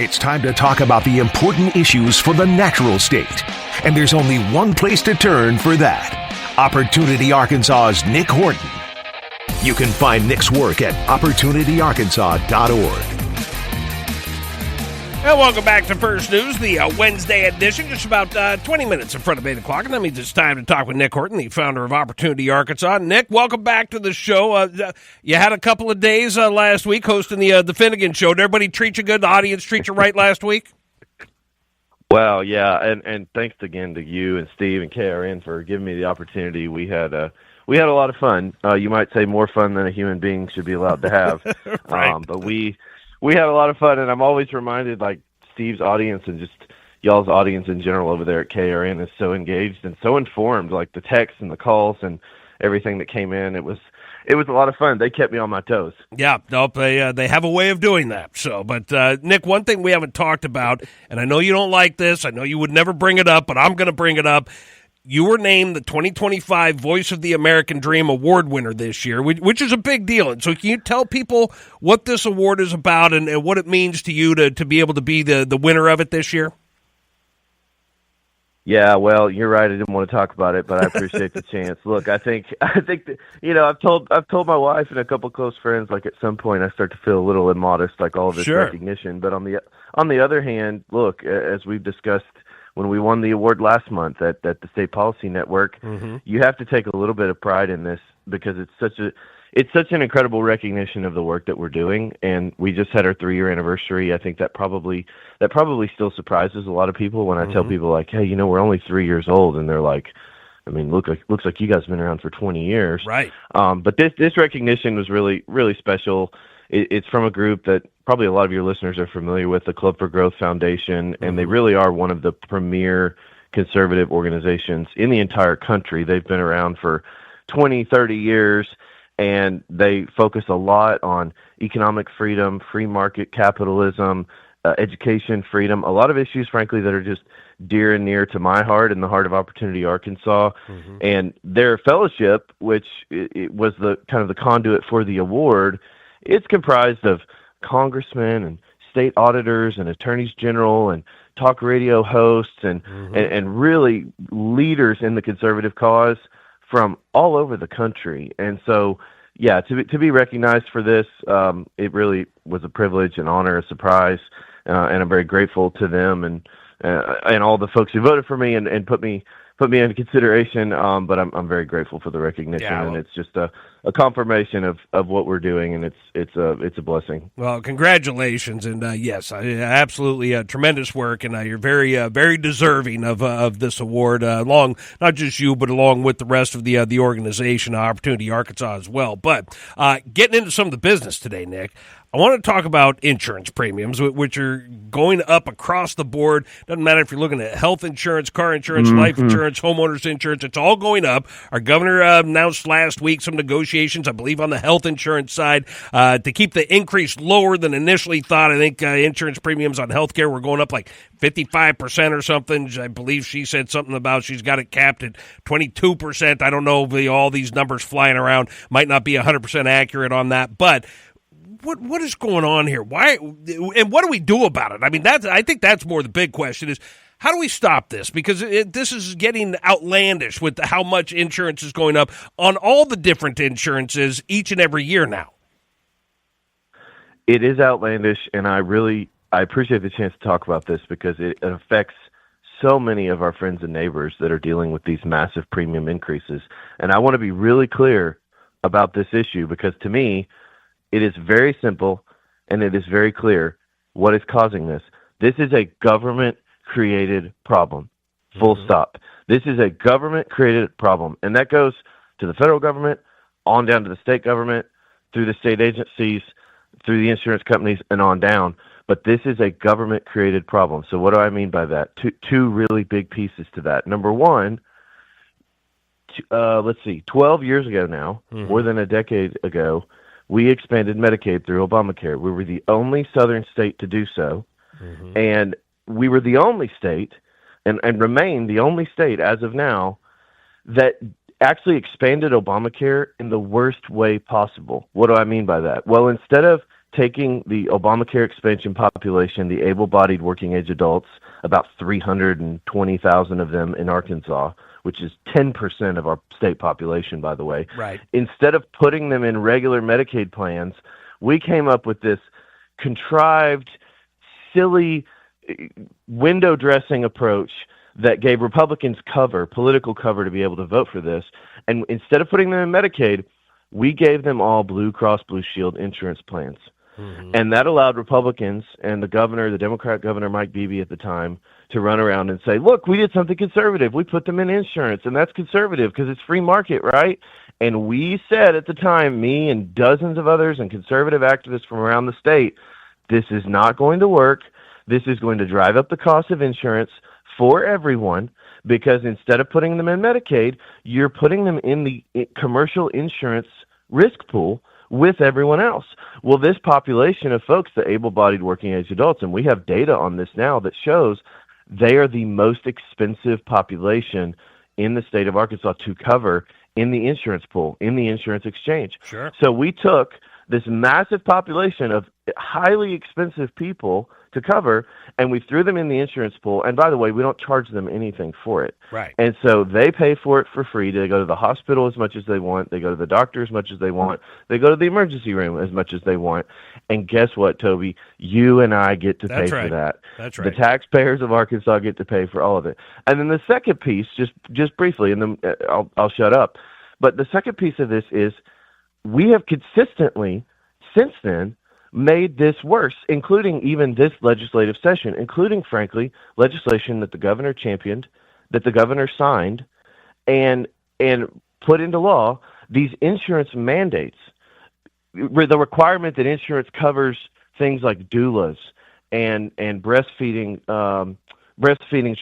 It's time to talk about the important issues for the natural state. And there's only one place to turn for that. Opportunity Arkansas's Nic Horton. You can find Nic's work at opportunityarkansas.org. And welcome back to First News, the Wednesday edition, just about 20 minutes in front of 8 o'clock. And that means it's time to talk with Nic Horton, the founder of Opportunity Arkansas. Nic, welcome back to the show. You had a couple of days last week hosting the Finnegan Show. Did everybody treat you good? The audience treat you right last week? Well, yeah, and thanks again to you and Steve and KRN for giving me the opportunity. We had a lot of fun. You might say more fun than a human being should be allowed to have. Right. But we had a lot of fun, and I'm always reminded, like, Steve's audience and just y'all's audience in general over there at KRN is so engaged and so informed, like the texts and the calls and everything that came in. It was a lot of fun. They kept me on my toes. Yeah, nope, they have a way of doing that. So, but Nic, one thing we haven't talked about, and I know you don't like this, I know you would never bring it up, but I'm going to bring it up. You were named the 2025 Voice of the American Dream Award winner this year, which is a big deal. And so can you tell people what this award is about and what it means to you to be able to be the winner of it this year? Yeah, well, you're right. I didn't want to talk about it, but I appreciate the chance. Look, I think that, I've told my wife and a couple of close friends, like, at some point I start to feel a little immodest, like all of this Sure. recognition. But on the other hand, look, as we've discussed when we won the award last month at the State Policy Network, you have to take a little bit of pride in this because it's such an incredible recognition of the work that we're doing, and we just had our 3-year anniversary. I think that probably still surprises a lot of people when I tell people, like, hey, we're only 3 years old, and they're like, I mean, looks like you guys have been around for 20 years, right? But this recognition was really, really special. It's from a group that probably a lot of your listeners are familiar with, the Club for Growth Foundation, and they really are one of the premier conservative organizations in the entire country. They've been around for 20, 30 years, and they focus a lot on economic freedom, free market capitalism, education freedom, a lot of issues, frankly, that are just dear and near to my heart and the heart of Opportunity Arkansas. And their fellowship, which it was the kind of the conduit for the award, it's comprised of congressmen and state auditors and attorneys general and talk radio hosts and really leaders in the conservative cause from all over the country. And so, yeah, to be recognized for this, it really was a privilege, an honor, a surprise, and I'm very grateful to them and all the folks who voted for me and put me into consideration. But I'm very grateful for the recognition, and it's just a confirmation of what we're doing, and it's a blessing. Well, congratulations, and yes, absolutely tremendous work, and you're very deserving of this award. Along not just you, but along with the rest of the organization, Opportunity Arkansas as well. But getting into some of the business today, Nic, I want to talk about insurance premiums, which are going up across the board. Doesn't matter if you're looking at health insurance, car insurance, life insurance, homeowners insurance. It's all going up. Our governor announced last week some negotiations, I believe, on the health insurance side to keep the increase lower than initially thought. I think insurance premiums on health care were going up like 55% or something. I believe she said something about she's got it capped at 22%. I don't know if all these numbers flying around might not be 100% accurate on that, but what is going on here? Why and what do we do about it? I mean, I think that's more the big question is how do we stop this? Because this is getting outlandish with how much insurance is going up on all the different insurances each and every year now. It is outlandish, and I appreciate the chance to talk about this because it affects so many of our friends and neighbors that are dealing with these massive premium increases. And I want to be really clear about this issue because to me, it is very simple, and it is very clear what is causing this. This is a government-created problem, full stop. This is a government-created problem, and that goes to the federal government, on down to the state government, through the state agencies, through the insurance companies, and on down. But this is a government-created problem. So what do I mean by that? Two really big pieces to that. Number one, 12 years ago now, more than a decade ago, we expanded Medicaid through Obamacare. We were the only southern state to do so, and we were the only state, and remain the only state as of now, that actually expanded Obamacare in the worst way possible. What do I mean by that? Well, instead of taking the Obamacare expansion population, the able-bodied working-age adults, about 320,000 of them in Arkansas, which is 10% of our state population, by the way. Right. Instead of putting them in regular Medicaid plans, we came up with this contrived, silly window dressing approach that gave Republicans cover, political cover, to be able to vote for this. And instead of putting them in Medicaid, we gave them all Blue Cross Blue Shield insurance plans. Mm-hmm. And that allowed Republicans and the governor, the Democrat governor, Mike Beebe at the time, to run around and say, look, we did something conservative. We put them in insurance, and that's conservative because it's free market, right? And we said at the time, me and dozens of others and conservative activists from around the state, this is not going to work. This is going to drive up the cost of insurance for everyone, because instead of putting them in Medicaid, you're putting them in the commercial insurance risk pool with everyone else. Well, this population of folks, the able-bodied working-age adults, and we have data on this now that shows they are the most expensive population in the state of Arkansas to cover in the insurance pool, in the insurance exchange. Sure. So we took this massive population of highly expensive people to cover, and we threw them in the insurance pool. And by the way, we don't charge them anything for it. Right. And so they pay for it for free. They go to the hospital as much as they want. They go to the doctor as much as they want. They go to the emergency room as much as they want. And guess what, Toby? You and I get to pay for that. That's right. The taxpayers of Arkansas get to pay for all of it. And then the second piece, just briefly, and then I'll shut up. But the second piece of this is we have consistently, since then, made this worse, including even this legislative session, including, frankly, legislation that the governor championed, that the governor signed, and put into law, these insurance mandates, the requirement that insurance covers things like doulas and breastfeeding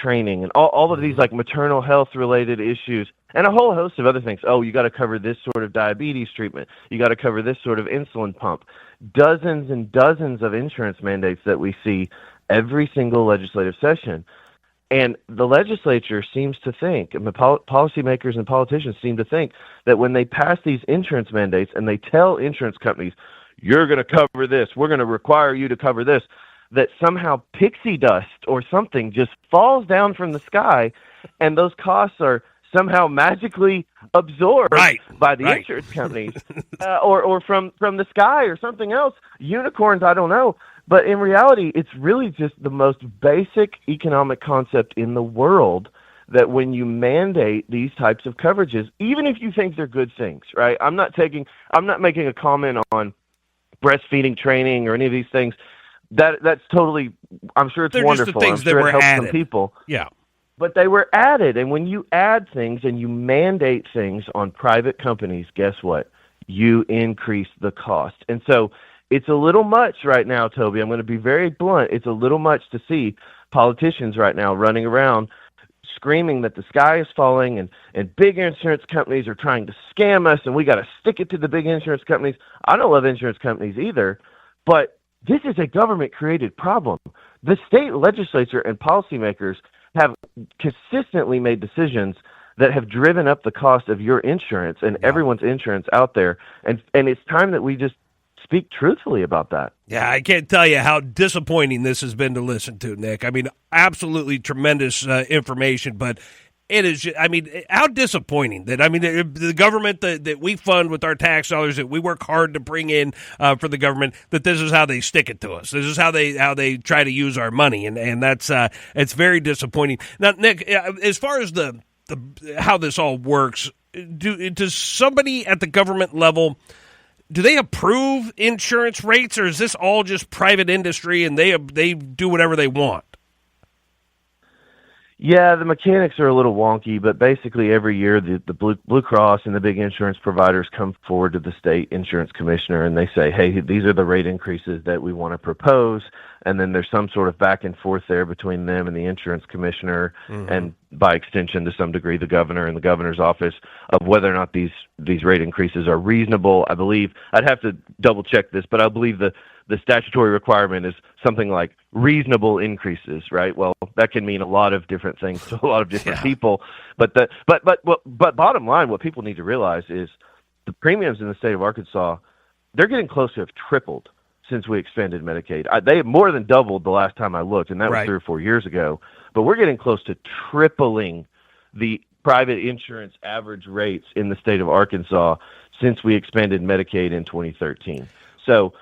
training and all of these like maternal health related issues, and a whole host of other things. Oh, you got to cover this sort of diabetes treatment. You got to cover this sort of insulin pump. Dozens and dozens of insurance mandates that we see every single legislative session. And the legislature seems to think, and the policymakers and politicians seem to think, that when they pass these insurance mandates and they tell insurance companies, you're going to cover this, we're going to require you to cover this, that somehow pixie dust or something just falls down from the sky, and those costs are somehow magically absorbed by the insurance companies or from the sky or something else. Unicorns, I don't know. But in reality, it's really just the most basic economic concept in the world, that when you mandate these types of coverages, even if you think they're good things, right? I'm not making a comment on breastfeeding training or any of these things. That's totally, I'm sure it's They're wonderful. Just the things I'm sure that were it helps added. some people. Yeah. But they were added, and when you add things and you mandate things on private companies, guess what? You increase the cost. And so it's a little much right now, Toby. I'm going to be very blunt. It's a little much to see politicians right now running around screaming that the sky is falling and big insurance companies are trying to scam us and we got to stick it to the big insurance companies. I don't love insurance companies either, but this is a government-created problem. The state legislature and policymakers have consistently made decisions that have driven up the cost of your insurance and everyone's insurance out there. And it's time that we just speak truthfully about that. Yeah, I can't tell you how disappointing this has been to listen to, Nick. I mean, absolutely tremendous information, but it is, I mean, how disappointing that, I mean, the government that we fund with our tax dollars, that we work hard to bring in for the government, that this is how they stick it to us. This is how they try to use our money. And that's, it's very disappointing. Now, Nick, as far as the how this all works, does somebody at the government level, do they approve insurance rates, or is this all just private industry and they do whatever they want? Yeah, the mechanics are a little wonky, but basically every year the Blue Cross and the big insurance providers come forward to the state insurance commissioner and they say, hey, these are the rate increases that we want to propose. And then there's some sort of back and forth there between them and the insurance commissioner, and by extension, to some degree, the governor and the governor's office, of whether or not these rate increases are reasonable. I believe, I'd have to double check this, but I believe the statutory requirement is something like reasonable increases, right? Well, that can mean a lot of different things to a lot of different people. But bottom line, what people need to realize is the premiums in the state of Arkansas, they're getting close to have tripled since we expanded Medicaid. They have more than doubled the last time I looked, and that was Right. 3 or 4 years ago. But we're getting close to tripling the private insurance average rates in the state of Arkansas since we expanded Medicaid in 2013. So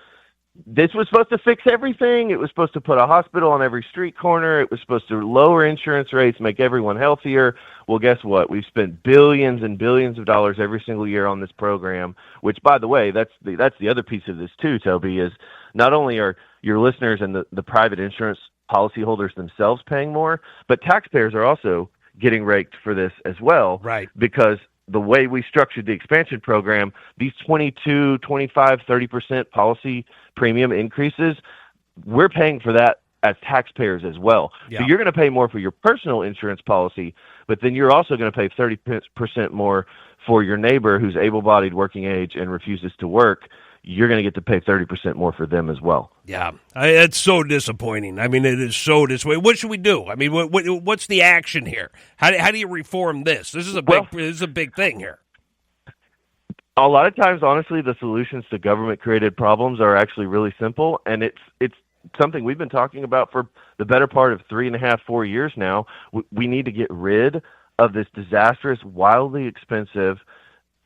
this was supposed to fix everything. It was supposed to put a hospital on every street corner. It was supposed to lower insurance rates, make everyone healthier. Well, guess what? We've spent billions and billions of dollars every single year on this program, which, by the way, that's the other piece of this too, Toby, is not only are your listeners and the private insurance policyholders themselves paying more, but taxpayers are also getting raked for this as well. Right. Because the way we structured the expansion program, these 22, 25, 30% policy premium increases, we're paying for that as taxpayers as well. Yeah. So you're going to pay more for your personal insurance policy, but then you're also going to pay 30% more for your neighbor who's able-bodied, working age, and refuses to work. You're going to get to pay 30% more for them as well. Yeah, it's so disappointing. I mean, it is so disappointing. What should we do? I mean, what's the action here? How do you reform this? This is a big thing here. A lot of times, honestly, the solutions to government-created problems are actually really simple, and it's something we've been talking about for the better part of 3.5, 4 years now. We need to get rid of this disastrous, wildly expensive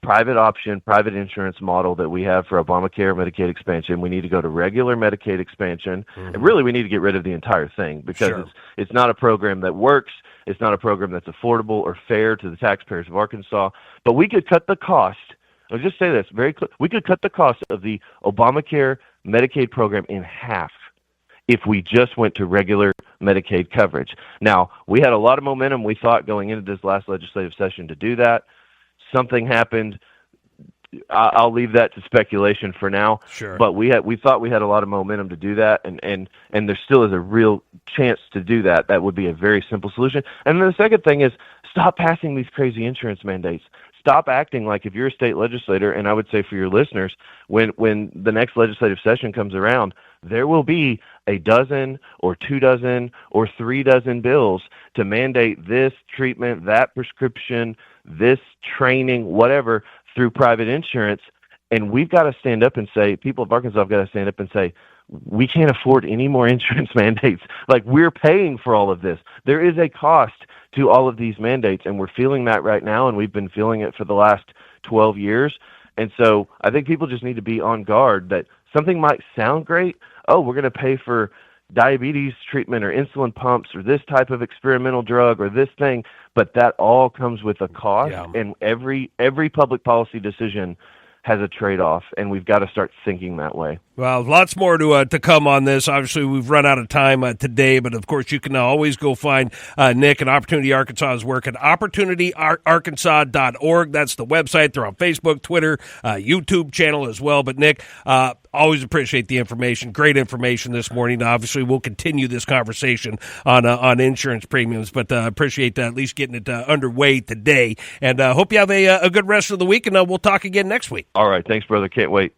private option, private insurance model that we have for Obamacare, Medicaid expansion. We need to go to regular Medicaid expansion. Mm-hmm. And really, we need to get rid of the entire thing because Sure. it's not a program that works. It's not a program that's affordable or fair to the taxpayers of Arkansas. But we could cut the cost. I'll just say this very clear. We could cut the cost of the Obamacare Medicaid program in half if we just went to regular Medicaid coverage. Now, we had a lot of momentum, we thought, going into this last legislative session to do that. Something happened. I'll leave that to speculation for now. Sure. But we thought we had a lot of momentum to do that, and there still is a real chance to do that. That would be a very simple solution. And then the second thing is stop passing these crazy insurance mandates. Stop acting like if you're a state legislator, and I would say for your listeners, when the next legislative session comes around, there will be a dozen or 2 dozen or 3 dozen bills to mandate this treatment, that prescription, this training, whatever, through private insurance. And we've got to stand up and say, people of Arkansas have got to stand up and say, we can't afford any more insurance mandates. Like, we're paying for all of this. There is a cost to all of these mandates, and we're feeling that right now, and we've been feeling it for the last 12 years. And so I think people just need to be on guard that something might sound great. Oh, we're going to pay for diabetes treatment or insulin pumps or this type of experimental drug or this thing, but that all comes with a cost. Yeah. And every public policy decision has a trade-off, and we've got to start thinking that way. Well, lots more to come on this. Obviously, we've run out of time today, but of course, you can always go find Nic and Opportunity Arkansas's work at opportunityarkansas.org. That's the website. They're on Facebook, Twitter, YouTube channel as well. But Nic, always appreciate the information. Great information this morning. Obviously, we'll continue this conversation on insurance premiums, but appreciate at least getting it underway today. And hope you have a good rest of the week, and we'll talk again next week. All right. Thanks, brother. Can't wait.